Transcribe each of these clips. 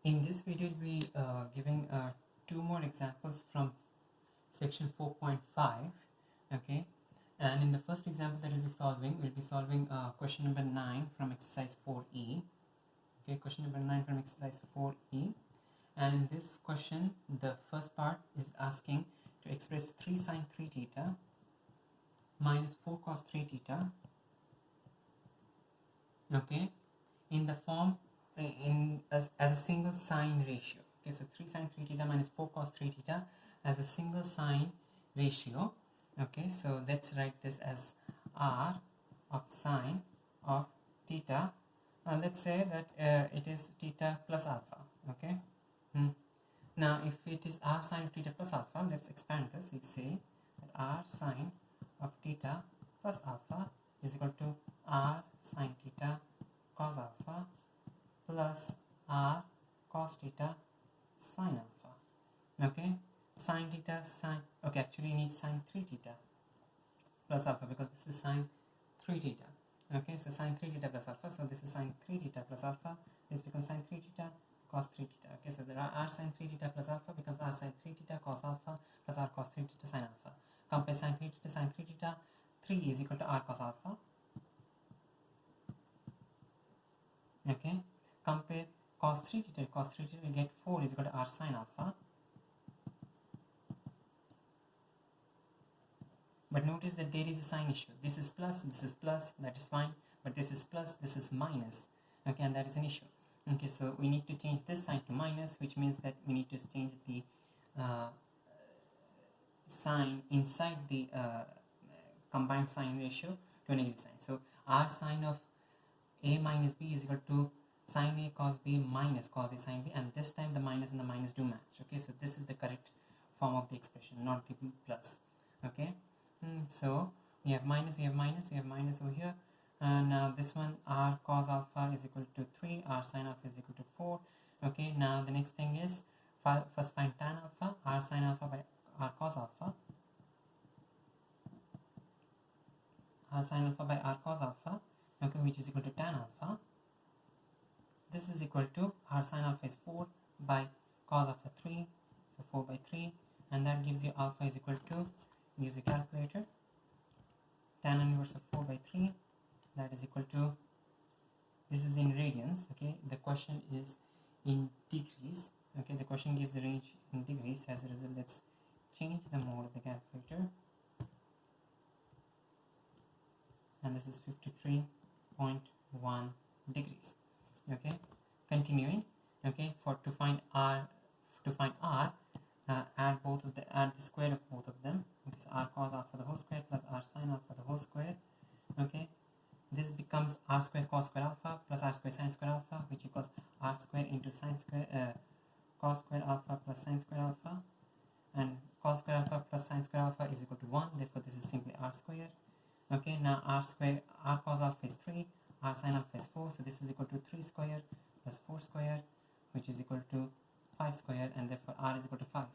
In this video, we'll be giving two more examples from section 4.5. Okay, and in the first example that we'll be solving question number 9 from exercise 4e. Okay, question number 9 from exercise 4e. And in this question, the first part is asking to express 3 sine 3 theta minus 4 cos 3 theta. Okay, in the form as a single sine ratio. Okay, so 3 sine 3 theta minus 4 cos 3 theta as a single sine ratio. Okay, so let's write this as r of sine of theta. Let's say that it is theta plus alpha. Okay. Now if it is r sine of theta plus alpha, let's expand this. We say that r sine of theta plus alpha is equal to r sine theta cos alpha plus r cos theta sine alpha. Okay, sine theta sine, okay, actually you need sine 3 theta plus alpha because this is sine 3 theta. Okay, so sine 3 theta plus alpha, so this is sine 3 theta plus alpha, this becomes sine 3 theta cos 3 theta. Okay, so there are r sine 3 theta plus alpha becomes r sine 3 theta cos alpha plus r cos 3 theta sine alpha. Compare sine 3 theta sine 3 theta, 3 is equal to r cos alpha. Okay, compare cos 3 theta, cos 3 theta, we get 4 is equal to r sine alpha. But notice that there is a sign issue. This is plus, that is fine, but this is plus, this is minus. Okay, and that is an issue. Okay, so we need to change this sign to minus, which means that we need to change the sign inside the combined sign ratio to a negative sign. So r sine of a minus b is equal to sine a cos b minus cos a sine b, and this time the minus and the minus do match. Okay, so this is the correct form of the expression, not the plus. Okay, so we have minus, we have minus over here, and now this one r cos alpha is equal to 3, r sine alpha is equal to 4. Okay, now the next thing is first find tan alpha, r sine alpha by r cos alpha, r sine alpha by r cos alpha, okay, which is equal to tan alpha. This is equal to r sine alpha is 4 by cos alpha 3, so 4 by 3, and that gives you alpha is equal to, use a calculator, tan inverse of 4 by 3, that is equal to, this is in radians. Okay, the question is in degrees. Okay, the question gives the range in degrees. As a result, let's change the mode of the calculator, and this is 53.1 degrees. Okay, continuing. Okay, to find r, add the square of both of them, which is r cos alpha the whole square plus r sine alpha the whole square. Okay, this becomes r square cos square alpha plus r square sine square alpha, which equals r square into sine square cos square alpha plus sine square alpha, and cos square alpha plus sine square alpha is equal to 1, therefore this is simply r square. Okay, now r cos alpha is 3, r sine alpha is 4, so this is equal to 3 square plus 4 square, which is equal to 5 square, and therefore r is equal to 5.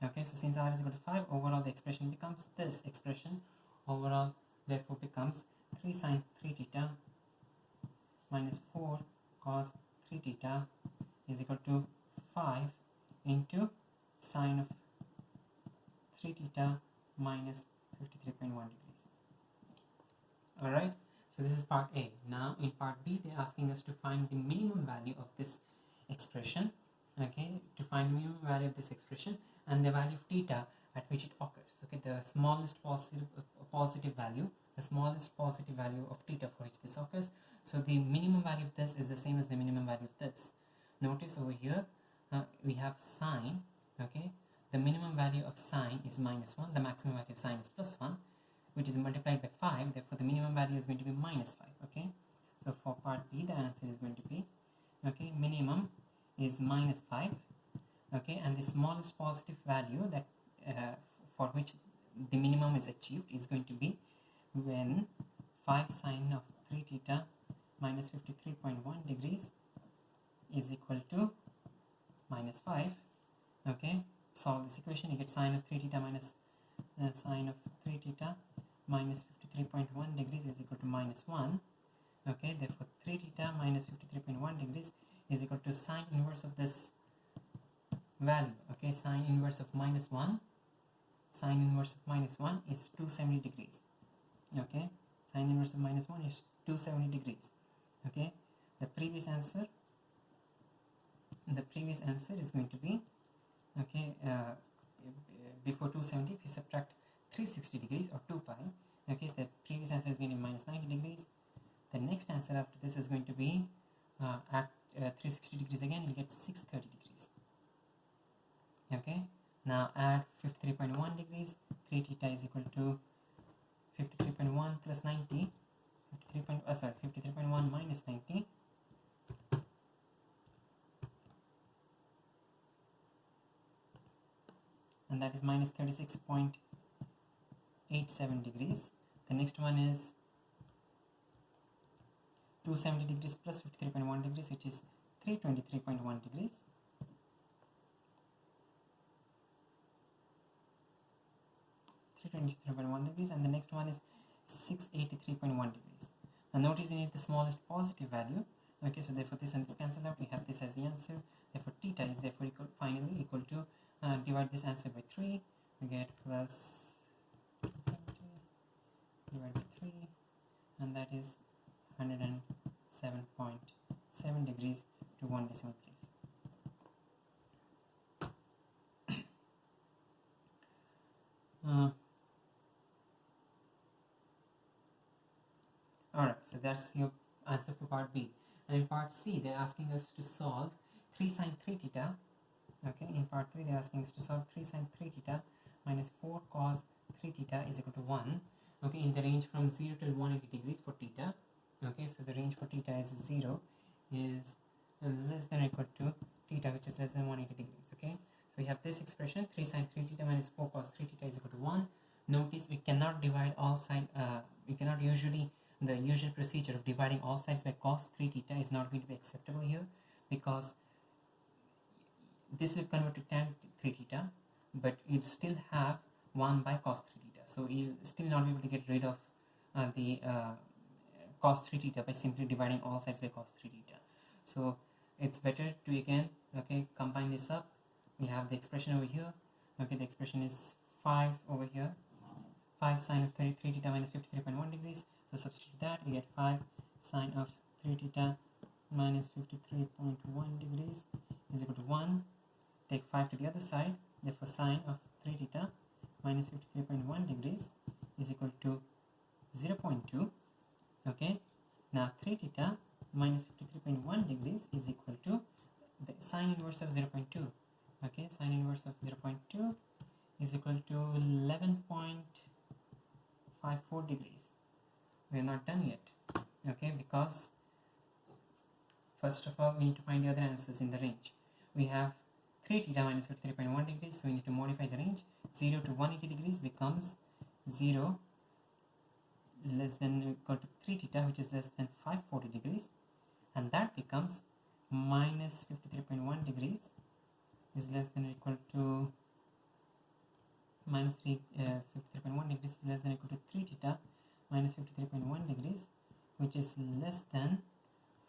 Okay, so since r is equal to 5, overall the expression becomes this expression. Overall therefore becomes 3 sine 3 theta minus 4 cos 3 theta is equal to 5 into sine of 3 theta minus 53.1 degrees. Alright, so this is part A. Now in part B, they're asking us to find the minimum value of this expression. Okay, to find the minimum value of this expression and the value of theta at which it occurs. Okay, the smallest positive value of theta for which this occurs. So the minimum value of this is the same as the minimum value of this. Notice over here we have sine. Okay, the minimum value of sine is minus 1, the maximum value of sine is plus 1, which is multiplied by 5, therefore the minimum value is going to be minus 5. Okay, so for part B the answer is going to be, okay, minimum is minus 5. Okay, and the smallest positive value that for which the minimum is achieved is going to be when 5 sine of 3 theta minus 53.1 degrees is equal to minus 5. Okay, solve this equation, you get sine of 3 theta minus sine of 3 theta minus 53.1 degrees is equal to minus 1. Okay, therefore 3 theta minus 53.1 degrees is equal to sine inverse of this value. Okay, sine inverse of -1, sine inverse of -1 is 270 degrees. Okay, sine inverse of -1 is 270 degrees. Okay, the previous answer is going to be, okay, before 270, if you subtract 360 degrees or 2 pi, okay, the previous answer is going to be -90 degrees. The next answer after this is going to be at 360 degrees again, you get 630 degrees. Okay, now add 53.1 degrees. 3 theta is equal to 53.1 plus 90. 53.1 minus 90. And that is minus 36.87 degrees. The next one is 270 degrees plus 53.1 degrees, which is 323.1 degrees. And the next one is 683.1 degrees. Now notice you need the smallest positive value. Okay, so therefore this and this cancel out. We have this as the answer. Therefore theta is therefore finally equal to, divide this answer by 3. We get plus 270 divided by 3, and that is 107.7 degrees to 1 decimal place. Alright, so that's your answer for part B. And in part C, they're asking us to solve 3 sine 3 theta. Okay, in part 3, they're asking us to solve 3 sine 3 theta minus 4 cos 3 theta is equal to 1. Okay, in the range from 0 till 180 degrees for theta. Okay, so the range for theta is 0 is less than or equal to theta, which is less than 180 degrees. Okay, so we have this expression 3 sine 3 theta minus 4 cos 3 theta is equal to 1. Notice we cannot divide all sides, we cannot usually, the usual procedure of dividing all sides by cos 3 theta is not going to be acceptable here, because this will convert to tan 3 theta, but you'll still have 1 by cos 3 theta. So you'll still not be able to get rid of the cos 3 theta by simply dividing all sides by cos 3 theta. So it's better to again, okay, combine this up. We have the expression over here. Okay, the expression is 5 over here. 5 sine of 33 theta minus 53.1 degrees. So substitute that, we get 5 sine of 3 theta minus 53.1 degrees is equal to 1. Take 5 to the other side, therefore sine of 3 theta minus 53.1 degrees is equal to 0.2. Okay, now 3 theta minus 53.1 degrees is equal to the sine inverse of 0.2. Okay, sine inverse of 0.2 is equal to 11.54 degrees. We are not done yet. Okay, because first of all we need to find the other answers in the range. We have 3 theta minus 53.1 degrees, so we need to modify the range. 0 to 180 degrees becomes 0 less than or equal to 3 theta, which is less than 540 degrees, and that becomes minus 53.1 degrees is less than or equal to minus 53.1 degrees is less than or equal to 3 theta minus 53.1 degrees, which is less than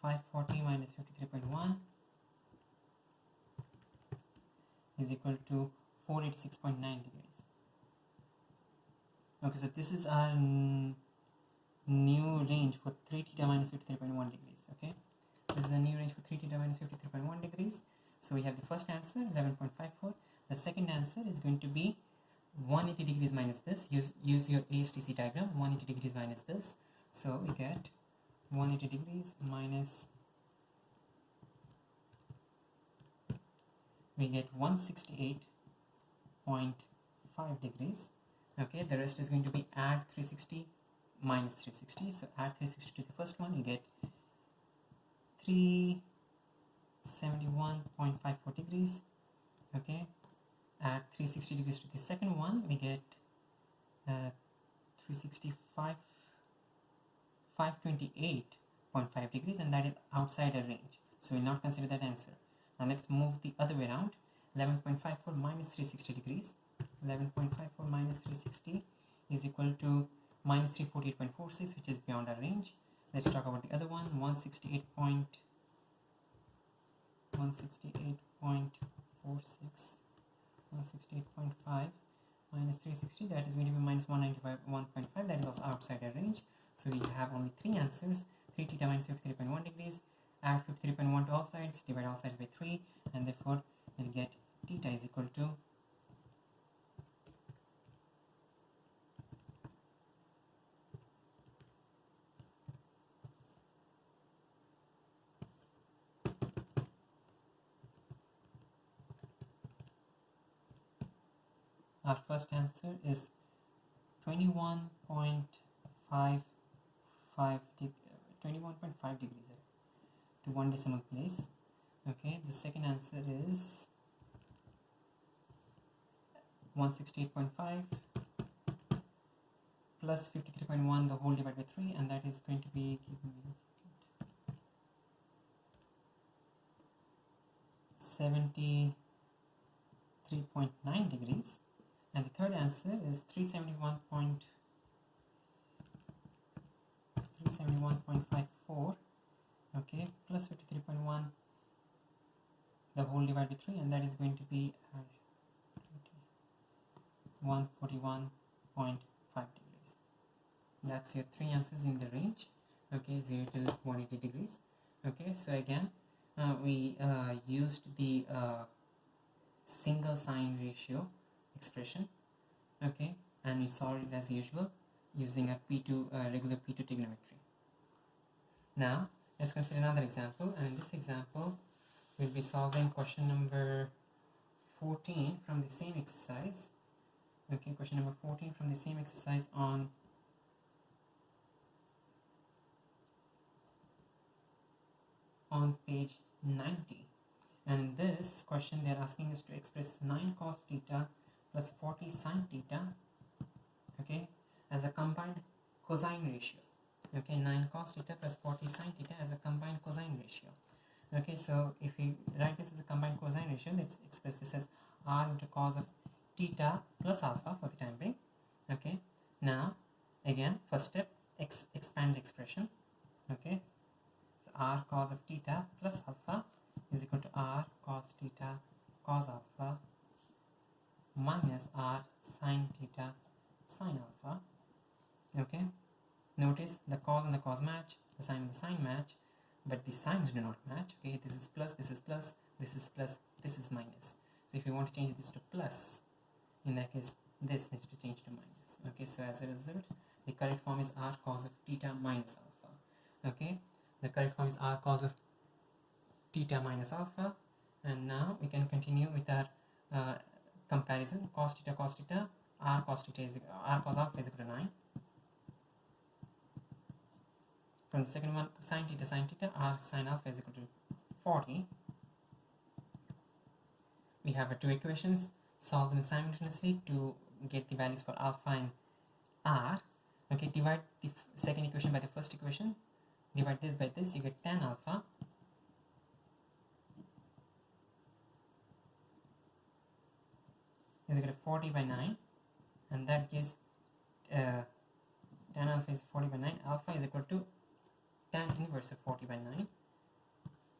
540 minus 53.1 is equal to 486.9 degrees. Okay, so this is our new range for 3 theta minus 53.1 degrees. Okay, this is a new range for 3 theta minus 53.1 degrees. So we have the first answer 11.54. The second answer is going to be 180 degrees minus this. Use your ASTC diagram. 180 degrees minus this. So we get 180 degrees minus, we get 168.5 degrees. Okay, the rest is going to be add 360 minus 360. So add 360 to the first one, you get 371.54 degrees. Okay, add 360 degrees to the second one, we get 528.5 degrees, and that is outside our range, so we'll not consider that answer. Now let's move the other way around. 11.54 minus 360 degrees. 11.54 minus 360 is equal to minus 348.46, which is beyond our range. Let's talk about the other one. 168. 168.5 minus 360, that is going to be minus 195.1.5. That is also outside our range. So we have only three answers: 3 theta minus 53.1 degrees. Add 53.1 to all sides, divide all sides by 3, and therefore we'll get theta is equal to our first answer is 21.5 degrees to 1 decimal place. Okay, the second answer is 168.5 plus 53.1 the whole divided by 3, and that is going to be, give me a second, 73.9 degrees. And the third answer is 371.54, okay, plus 53.1 the whole divided by 3, and that is going to be 141.5 degrees. That's your three answers in the range, okay, 0 to 180 degrees. Okay, so again we used the single sign ratio expression, okay, and we solved it as usual using a regular P2 trigonometry. Now let's consider another example, and in this example we'll be solving question number 14 from the same exercise. Okay, question number 14 from the same exercise on page 90. And in this question they are asking us to express 9 cos theta plus 40 sin theta, okay, as a combined cosine ratio. Okay, 9 cos theta plus 40 sin theta as a combined cosine ratio. Okay, so if we write this as a combined cosine ratio, let's express this as r into cos of theta plus alpha for the time being. Okay, now again first step, expand the expression. Okay, so r cos of theta plus alpha is equal to r cos theta cos alpha minus r sin theta sin alpha. Okay, notice the cos and the cos match, the sin and the sin match, but the signs do not match. Okay, this is plus, this is plus, this is plus, this is minus. So if you want to change this to plus, in that case this needs to change to minus. Okay, so as a result the correct form is r cos of theta minus alpha. Okay, the correct form is r cos of theta minus alpha. And now we can continue with our comparison. Cos theta, r cos theta is r cos alpha is equal to 9. From the second one, sin theta, r sin alpha is equal to 40. We have two equations, solve them simultaneously to get the values for alpha and r. Okay, divide the second equation by the first equation, divide this by this, you get tan alpha is equal to 40 by 9, and that gives tan alpha is 40 by 9, alpha is equal to tan inverse of 40 by 9.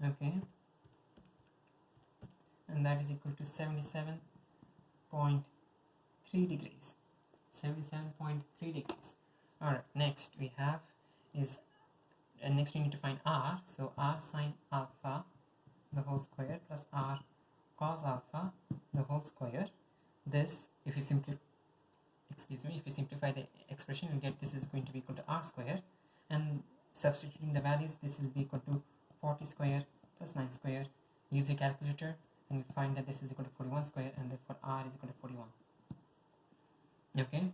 Okay, and that is equal to 77.3 degrees. 77.3 degrees. Alright, next we have is next we need to find r. So r sin alpha the whole square plus r cos alpha the whole square. This, if you simplify the expression, you get this is going to be equal to r square, and substituting the values, this will be equal to 40 square plus 9 square. Use your calculator and we find that this is equal to 41 square, and therefore r is equal to 41. Okay,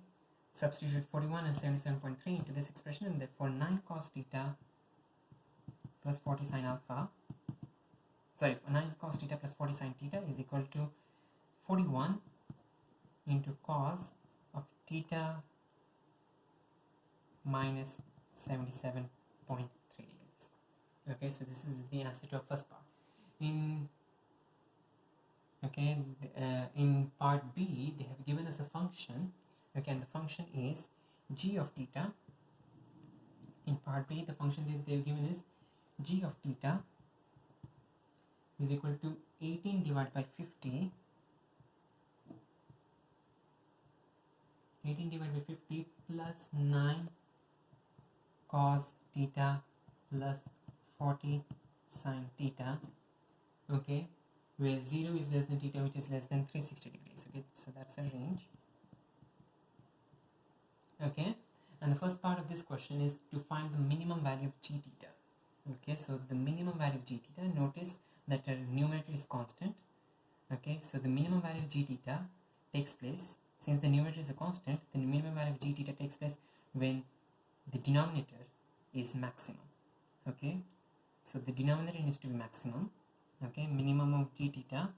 substitute 41 and 77.3 into this expression, and therefore 9 cos theta plus 40 sin alpha, 9 cos theta plus 40 sin theta is equal to 41 into cos of theta minus 77.3 degrees. Okay, so this is the answer to our first part. In part B, they have given us a function. Okay, and the function is g of theta. In part B, the function that they have given is g of theta is equal to 18 divided by 50. 18 divided by 50 plus 9 cos theta plus 40 sin theta, okay, where 0 is less than theta, which is less than 360 degrees. Okay, so that's a range. Okay, and the first part of this question is to find the minimum value of g theta. Okay, so the minimum value of g theta, notice that the numerator is constant. Okay, so the minimum value of g theta takes place, since the numerator is a constant, the minimum value of g theta takes place when the denominator is maximum. Okay, so the denominator needs to be maximum. Okay, minimum of g theta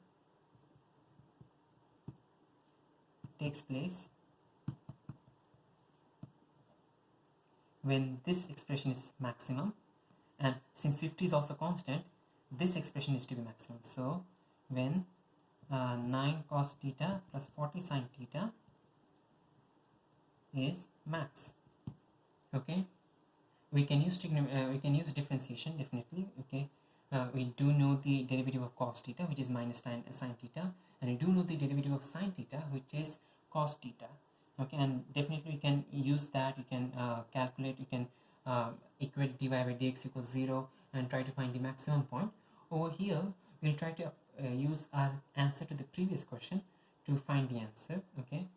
takes place when this expression is maximum, and since 50 is also constant, this expression is to be maximum. So when 9 cos theta plus 40 sin theta is max. Okay, we can use differentiation definitely. Okay, we do know the derivative of cos theta, which is minus sin theta, and we do know the derivative of sin theta, which is cos theta. Okay, and definitely we can use that. You can calculate, you can equate dy by dx equals 0 and try to find the maximum point. Over here we'll try to use our answer to the previous question to find the answer. Okay,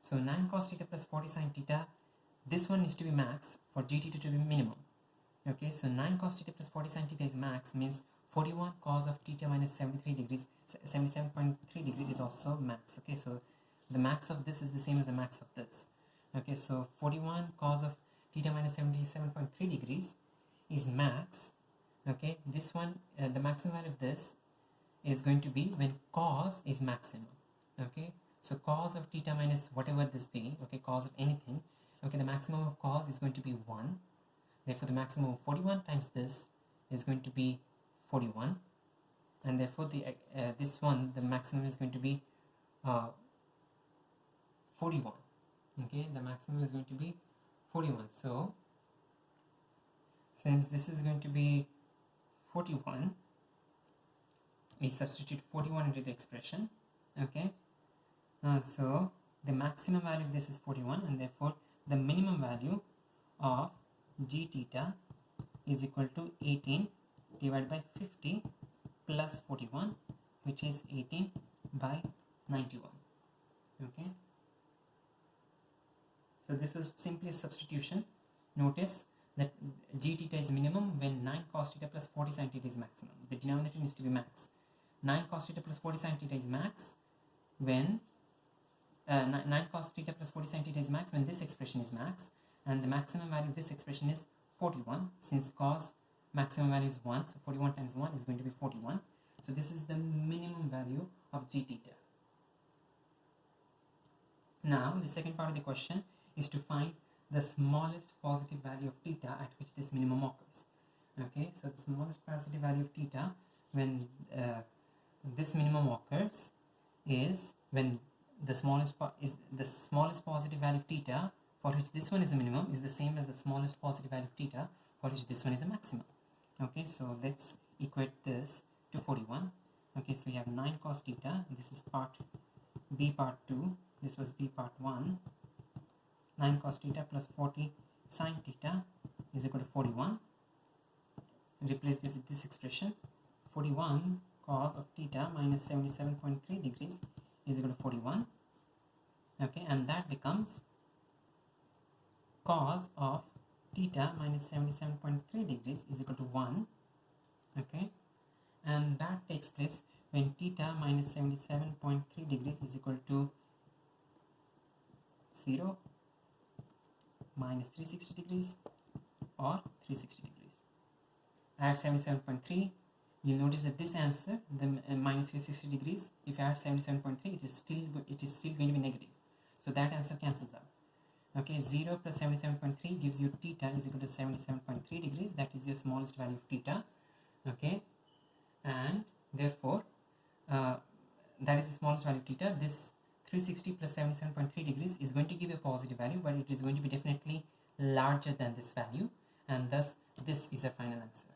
so 9 cos theta plus 40 sin theta, this one is to be max for g theta to be minimum. Okay, so 9 cos theta plus 40 sin theta is max, means 41 cos of theta minus 77.3 degrees is also max. Okay, so the max of this is the same as the max of this. Okay, so 41 cos of theta minus 77.3 degrees is max. Okay, this one, the maximum value of this is going to be when cos is maximum. Okay, so cos of theta minus whatever this be, okay, cos of anything, okay, the maximum of cos is going to be 1. Therefore the maximum of 41 times this is going to be 41, and therefore the this one, the maximum is going to be 41. Okay, the maximum is going to be 41. So since this is going to be 41, we substitute 41 into the expression. Okay, so the maximum value of this is 41, and therefore the minimum value of g theta is equal to 18 divided by 50 plus 41, which is 18 by 91. Okay, so this was simply a substitution. Notice that g theta is minimum when 9 cos theta plus 40 sin theta is maximum. The denominator needs to be max. 9 cos theta plus 40 sin theta is max when 9 cos theta plus 40 sin theta is max when this expression is max, and the maximum value of this expression is 41, since cos maximum value is 1, so 41 times 1 is going to be 41. So this is the minimum value of g theta. Now the second part of the question is to find the smallest positive value of theta at which this minimum occurs. Okay, so the smallest positive value of theta when this minimum occurs is when the smallest positive value of theta for which this one is a minimum is the same as the smallest positive value of theta for which this one is a maximum. Okay, so let's equate this to 41. Okay, so we have 9 cos theta, this is part B part 2, this was B part 1. 9 cos theta plus 40 sin theta is equal to 41. Replace this with this expression. 41 cos of theta minus 77.3 degrees is equal to 41. Okay, and that becomes cos of theta minus 77.3 degrees is equal to 1. Okay, and that takes place when theta minus 77.3 degrees is equal to 0, minus 360 degrees, or 360 degrees. Add 77.3, you'll notice that this answer, the minus 360 degrees, if you add 77.3, it is still going to be negative. So that answer cancels out. Okay, 0 plus 77.3 gives you theta is equal to 77.3 degrees. That is your smallest value of theta. Okay, and therefore that is the smallest value of theta. This 360 plus 77.3 degrees is going to give a positive value, but it is going to be definitely larger than this value, and thus this is a final answer.